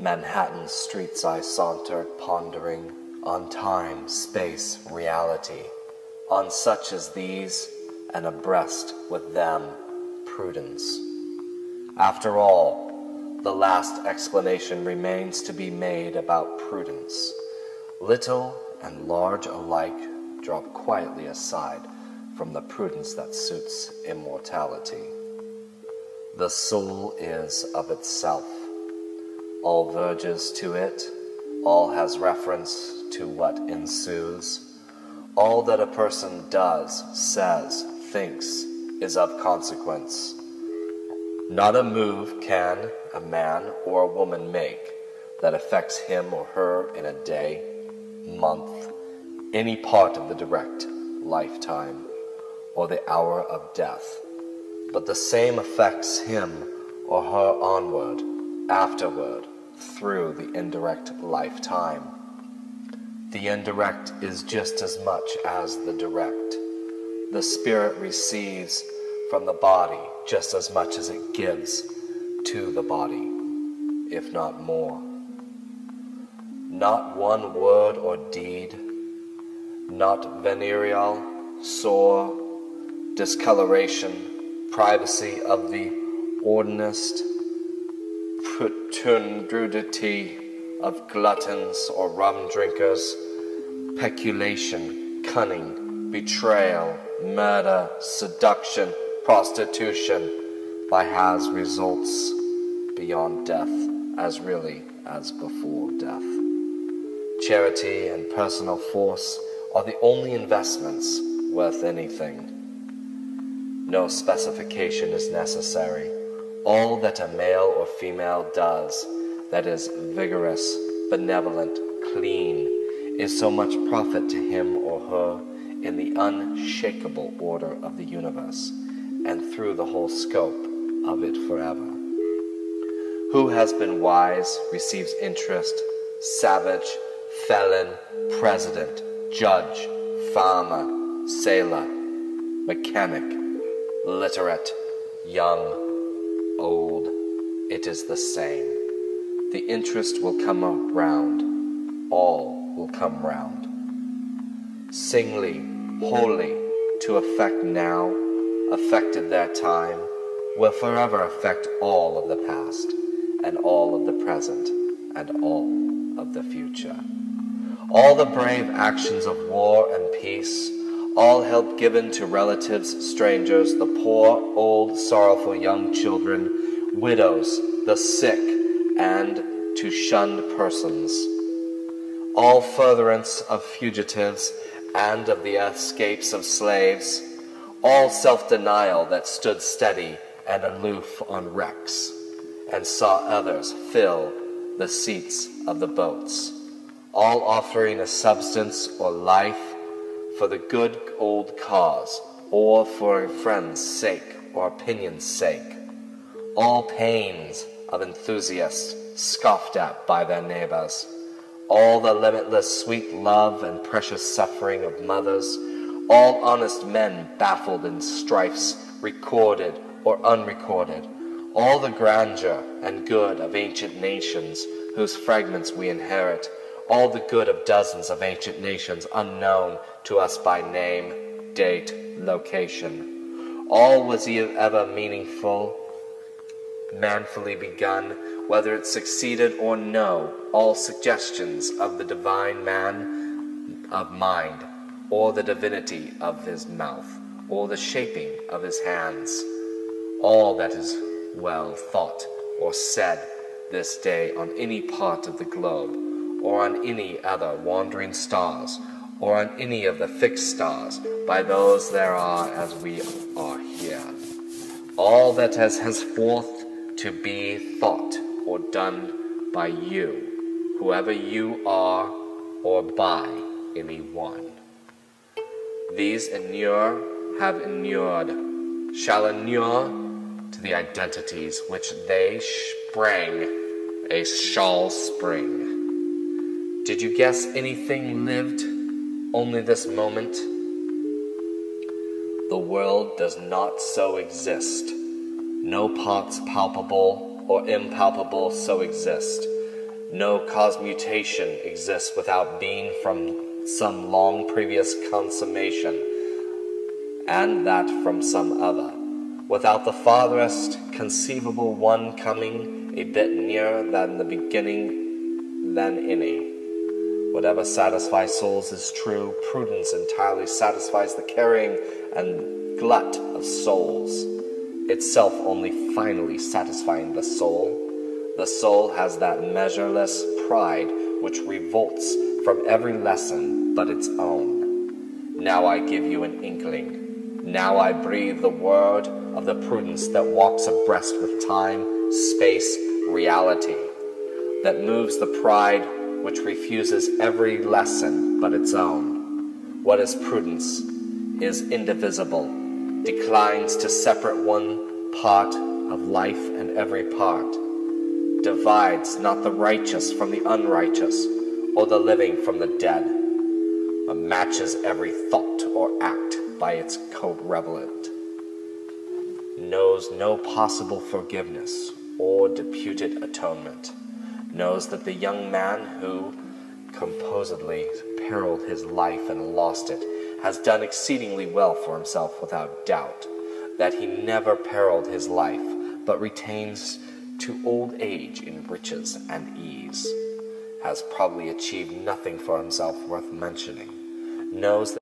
Manhattan streets I sauntered, pondering on time, space, reality, on such as these, and abreast with them, prudence. After all, the last explanation remains to be made about prudence. Little and large alike drop quietly aside from the prudence that suits immortality. The soul is of itself. All verges to it, all has reference to what ensues. All that a person does, says, thinks is of consequence. Not a move can a man or a woman make that affects him or her in a day, month, any part of the direct lifetime, or the hour of death, but the same affects him or her onward, afterward, through the indirect lifetime. The indirect is just as much as the direct. The spirit receives from the body just as much as it gives to the body, if not more. Not one word or deed, not venereal, sore, discoloration, privacy of the ordinest, protundity of gluttons or rum drinkers, peculation, cunning, betrayal, murder, seduction, prostitution, by has results beyond death, as really as before death. Charity and personal force are the only investments worth anything. No specification is necessary. All that a male or female does that is vigorous, benevolent, clean, is so much profit to him or her in the unshakable order of the universe, and through the whole scope of it forever. Who has been wise receives interest, savage, felon, president, judge, farmer, sailor, mechanic, literate, young, old, it is the same. The interest will come round, all will come round. Singly, wholly, to affect now, affected their time, will forever affect all of the past, and all of the present, and all of the future. All the brave actions of war and peace, all help given to relatives, strangers, the poor, old, sorrowful young children, widows, the sick, and to shunned persons. All furtherance of fugitives and of the escapes of slaves, all self-denial that stood steady and aloof on wrecks, and saw others fill the seats of the boats, all offering a substance or life for the good old cause, or for a friend's sake or opinion's sake, all pains of enthusiasts scoffed at by their neighbors, all the limitless sweet love and precious suffering of mothers, all honest men baffled in strifes recorded or unrecorded, all the grandeur and good of ancient nations whose fragments we inherit, all the good of dozens of ancient nations unknown to us by name, date, location. All was ever meaningful, manfully begun, whether it succeeded or no, all suggestions of the divine man of mind, or the divinity of his mouth, or the shaping of his hands. All that is well thought or said this day on any part of the globe, or on any other wandering stars, or on any of the fixed stars, by those there are as we are here. All that has henceforth to be thought or done by you, whoever you are, or by any one. These have inured, shall inure to the identities which they shall spring. Did you guess anything lived only this moment? The world does not so exist. No parts palpable or impalpable so exist. No cosmutation exists without being from some long previous consummation, and that from some other, without the farthest conceivable one coming a bit nearer than the beginning than any. Whatever satisfies souls is true. Prudence entirely satisfies the carrying and glut of souls, itself only finally satisfying the soul. The soul has that measureless pride which revolts from every lesson but its own. Now I give you an inkling. Now I breathe the word of the prudence that walks abreast with time, space, reality, that moves the pride which refuses every lesson but its own. What is prudence is indivisible, declines to separate one part of life and every part, divides not the righteous from the unrighteous, or the living from the dead, but matches every thought or act by its correlate, knows no possible forgiveness or deputed atonement, knows that the young man who composedly periled his life and lost it has done exceedingly well for himself without doubt, that he never periled his life, but retains to old age in riches and ease, has probably achieved nothing for himself worth mentioning, knows that